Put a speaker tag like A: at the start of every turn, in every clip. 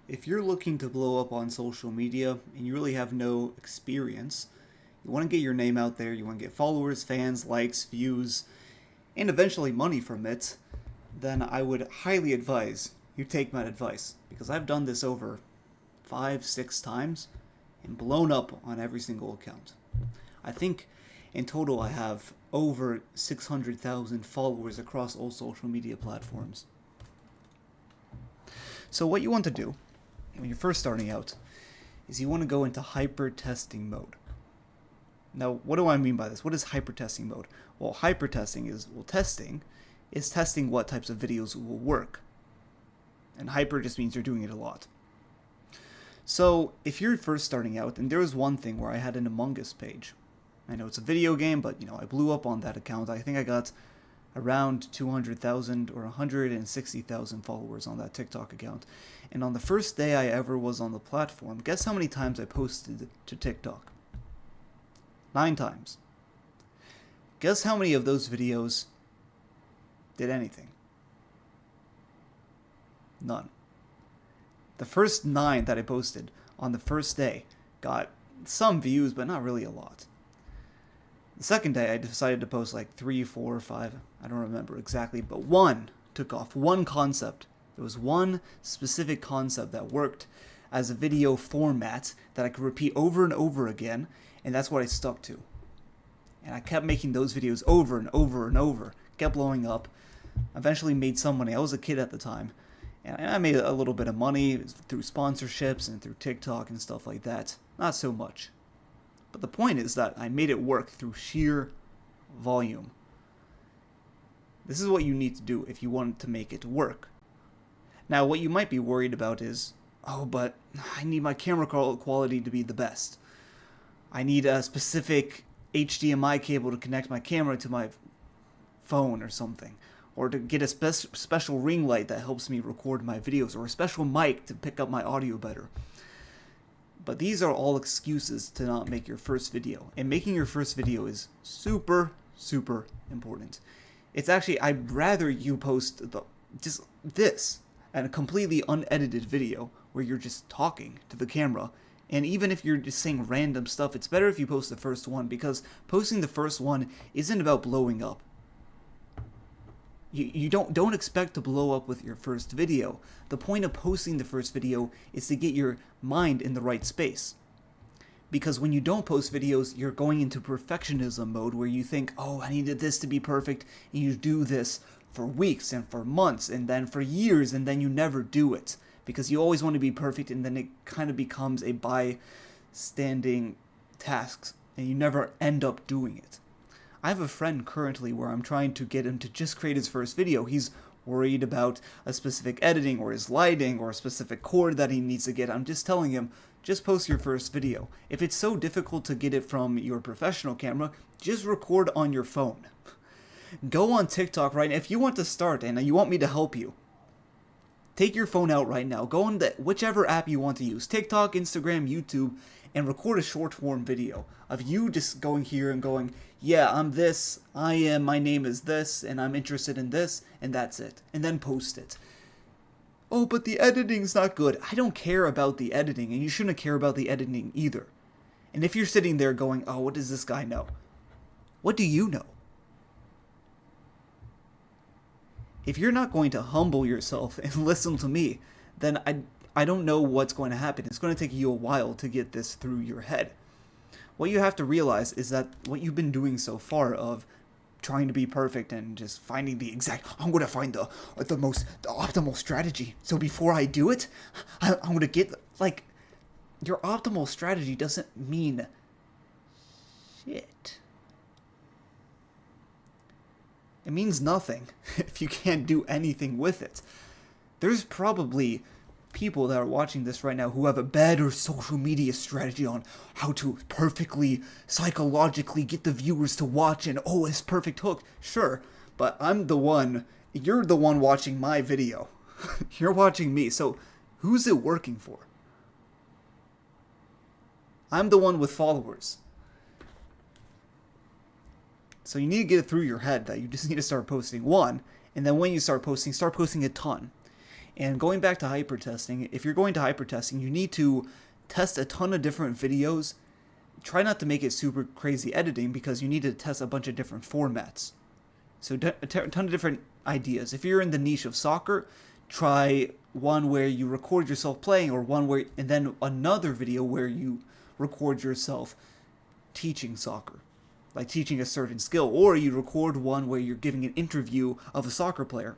A: If you're looking to blow up on social media and you really have no experience, you want to get your name out there, you want to get followers, fans, likes, views, and eventually money from it, then I would highly advise you take my advice because I've done this over 5, 6 times and blown up on every single account. I think in total I have over 600,000 followers across all social media platforms. So what you want to do when you're first starting out is you want to go into hyper testing mode. Now, what do I mean by this? What is hyper testing mode? Well, hyper testing is, testing is testing what types of videos will work. And hyper just means you're doing it a lot. So, if you're first starting out, and there was one thing where I had an Among Us page. I know it's a video game, but I blew up on that account. I think I got around 200,000 or 160,000 followers on that TikTok account. And on the first day I ever was on the platform, guess how many times I posted to TikTok? 9 times. Guess how many of those videos did anything? None. The first 9 that I posted on the first day got some views, but not really a lot. The second day I decided to post like 3, 4, 5, I don't remember exactly, but one took off, one concept. There was one specific concept that worked as a video format that I could repeat over and over again, and that's what I stuck to. And I kept making those videos over and over and over, kept blowing up, eventually made some money. I was a kid at the time, and I made a little bit of money through sponsorships and through TikTok and stuff like that. Not so much. But the point is that I made it work through sheer volume. This is what you need to do if you want to make it work. Now, what you might be worried about is, oh, but I need my camera quality to be the best. I need a specific HDMI cable to connect my camera to my phone or something. Or to get a special ring light that helps me record my videos. Or a special mic to pick up my audio better. But these are all excuses to not make your first video. And making your first video is super, super important. It's actually, I'd rather you post just this and a completely unedited video where you're just talking to the camera. And even if you're just saying random stuff, it's better if you post the first one, because posting the first one isn't about blowing up. You don't expect to blow up with your first video. The point of posting the first video is to get your mind in the right space. Because when you don't post videos, you're going into perfectionism mode where you think, oh, I needed this to be perfect, and you do this for weeks and for months and then for years, and then you never do it. Because you always want to be perfect, and then it kind of becomes a bystanding task, and you never end up doing it. I have a friend currently where I'm trying to get him to just create his first video. He's worried about a specific editing or his lighting or a specific chord that he needs to get. I'm just telling him, just post your first video. If it's so difficult to get it from your professional camera, just record on your phone. Go on TikTok right now. If you want to start and you want me to help you, take your phone out right now. Go on whichever app you want to use. TikTok, Instagram, YouTube, and record a short form video of you just going here and going, yeah, I'm this, my name is this, and I'm interested in this, and that's it. And then post it. Oh, but the editing's not good. I don't care about the editing, and you shouldn't care about the editing either. And if you're sitting there going, oh, what does this guy know? What do you know? If you're not going to humble yourself and listen to me, then I don't know what's going to happen. It's going to take you a while to get this through your head. What you have to realize is that what you've been doing so far of trying to be perfect and just finding I'm going to find the optimal strategy. So before I do it, I'm going to get, your optimal strategy doesn't mean shit. It means nothing if you can't do anything with it. There's probably people that are watching this right now who have a better social media strategy on how to perfectly psychologically get the viewers to watch and it's perfect hook. Sure, but you're the one watching my video. You're watching me, so who's it working for? I'm the one with followers. So you need to get it through your head that you just need to start posting one, and then when you start posting a ton. And going back to hypertesting, if you're going to hypertesting, you need to test a ton of different videos. Try not to make it super crazy editing because you need to test a bunch of different formats. So a ton of different ideas. If you're in the niche of soccer, try one where you record yourself playing, or one where, and then another video where you record yourself teaching soccer, like teaching a certain skill, or you record one where you're giving an interview of a soccer player,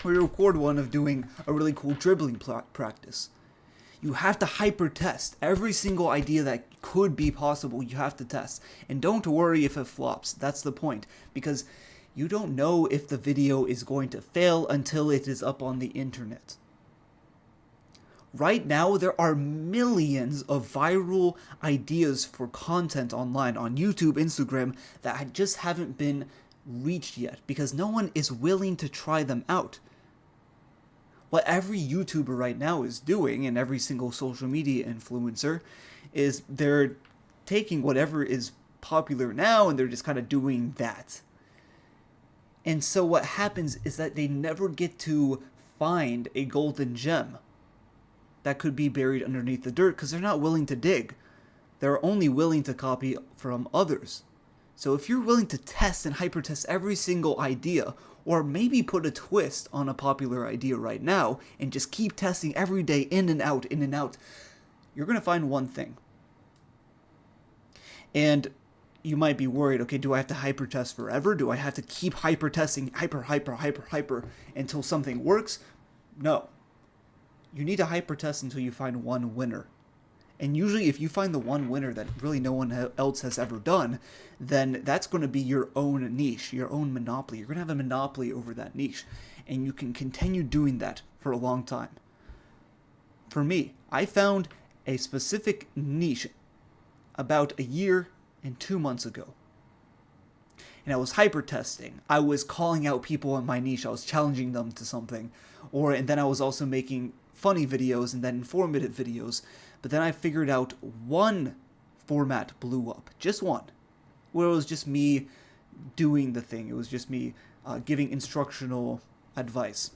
A: or you record one of doing a really cool dribbling practice. You have to hyper test every single idea that could be possible. You have to test, and don't worry if it flops. That's the point, because you don't know if the video is going to fail until it is up on the internet. Right now, there are millions of viral ideas for content online on YouTube, Instagram, that just haven't been reached yet because no one is willing to try them out. What every YouTuber right now is doing, and every single social media influencer, is they're taking whatever is popular now and they're just kind of doing that. And so what happens is that they never get to find a golden gem that could be buried underneath the dirt because they're not willing to dig. They're only willing to copy from others. So if you're willing to test and hypertest every single idea, or maybe put a twist on a popular idea right now, and just keep testing every day in and out, you're going to find one thing. And you might be worried, okay, do I have to hypertest forever? Do I have to keep hypertesting, hyper, until something works? No. You need to hypertest until you find one winner. And usually if you find the one winner that really no one else has ever done, then that's going to be your own niche, your own monopoly. You're going to have a monopoly over that niche. And you can continue doing that for a long time. For me, I found a specific niche about a year and 2 months ago. And I was hypertesting. I was calling out people in my niche. I was challenging them to something. And then I was also making funny videos and then informative videos. But then I figured out one format blew up. Just one. Where it was just me doing the thing. It was just me giving instructional advice.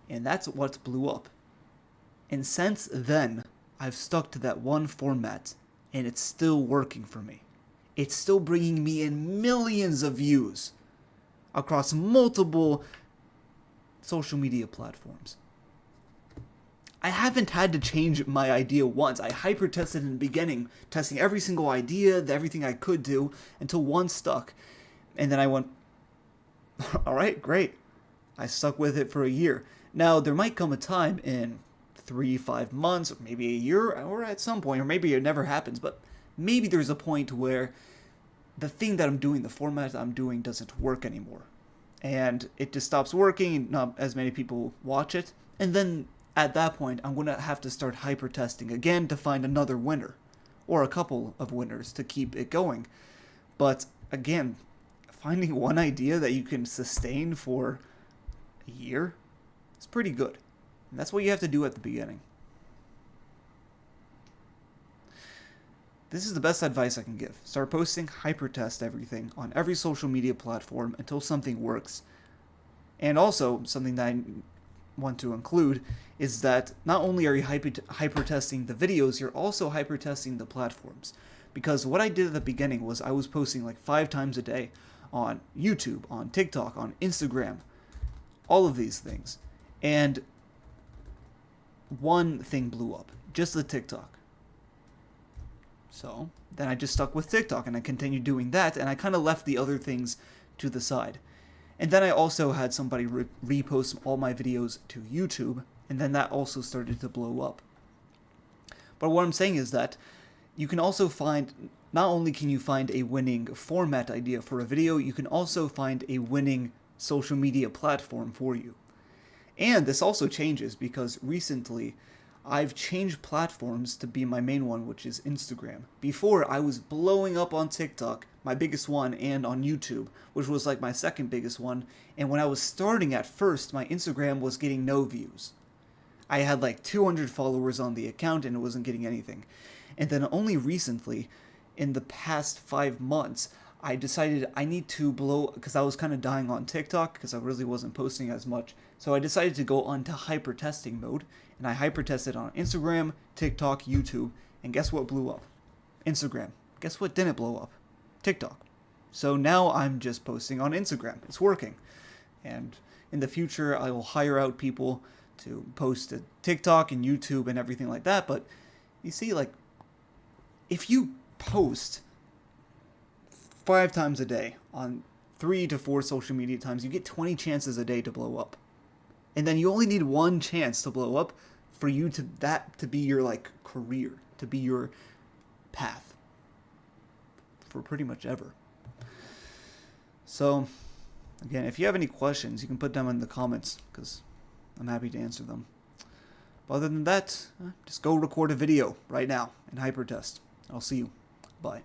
A: And that's what blew up. And since then, I've stuck to that one format. And it's still working for me. It's still bringing me in millions of views across multiple social media platforms. I haven't had to change my idea once. I hyper-tested in the beginning, testing every single idea, everything I could do, until one stuck. And then I went, alright, great. I stuck with it for a year. Now, there might come a time in 3-5 months, or maybe a year, or at some point, or maybe it never happens, but maybe there's a point where the thing that I'm doing, the format I'm doing, doesn't work anymore. And it just stops working, not as many people watch it, and then at that point, I'm going to have to start hyper-testing again to find another winner, or a couple of winners to keep it going. But again, finding one idea that you can sustain for a year is pretty good. And that's what you have to do at the beginning. This is the best advice I can give. Start posting, hyper-test everything on every social media platform until something works. And also, something that I want to include is that not only are you hyper-testing the videos, you're also hyper-testing the platforms. Because what I did at the beginning was I was posting like 5 times a day on YouTube, on TikTok, on Instagram, all of these things. And one thing blew up, just the TikTok. So then I just stuck with TikTok and I continued doing that, and I kind of left the other things to the side. And then I also had somebody repost all my videos to YouTube, and then that also started to blow up. But what I'm saying is that you can also find, not only can you find a winning format idea for a video, you can also find a winning social media platform for you. And this also changes because recently I've changed platforms to be my main one, which is Instagram. Before, I was blowing up on TikTok, my biggest one, and on YouTube, which was like my second biggest one. And when I was starting at first, my Instagram was getting no views. I had like 200 followers on the account and it wasn't getting anything. And then only recently, in the past 5 months, I decided I need to blow, because I was kind of dying on TikTok because I really wasn't posting as much. So I decided to go on to hyper testing mode, and I hyper tested on Instagram, TikTok, YouTube, and guess what blew up? Instagram. Guess what didn't blow up? TikTok. So now I'm just posting on Instagram. It's working. And in the future, I will hire out people to post to TikTok and YouTube and everything like that. But you see, like, if you post 5 times a day on 3 to 4 social media times, you get 20 chances a day to blow up. And then you only need one chance to blow up for you to be your like career, to be your path for pretty much ever. So again, if you have any questions, you can put them in the comments because I'm happy to answer them. But other than that, just go record a video right now and hypertest. I'll see you. Bye.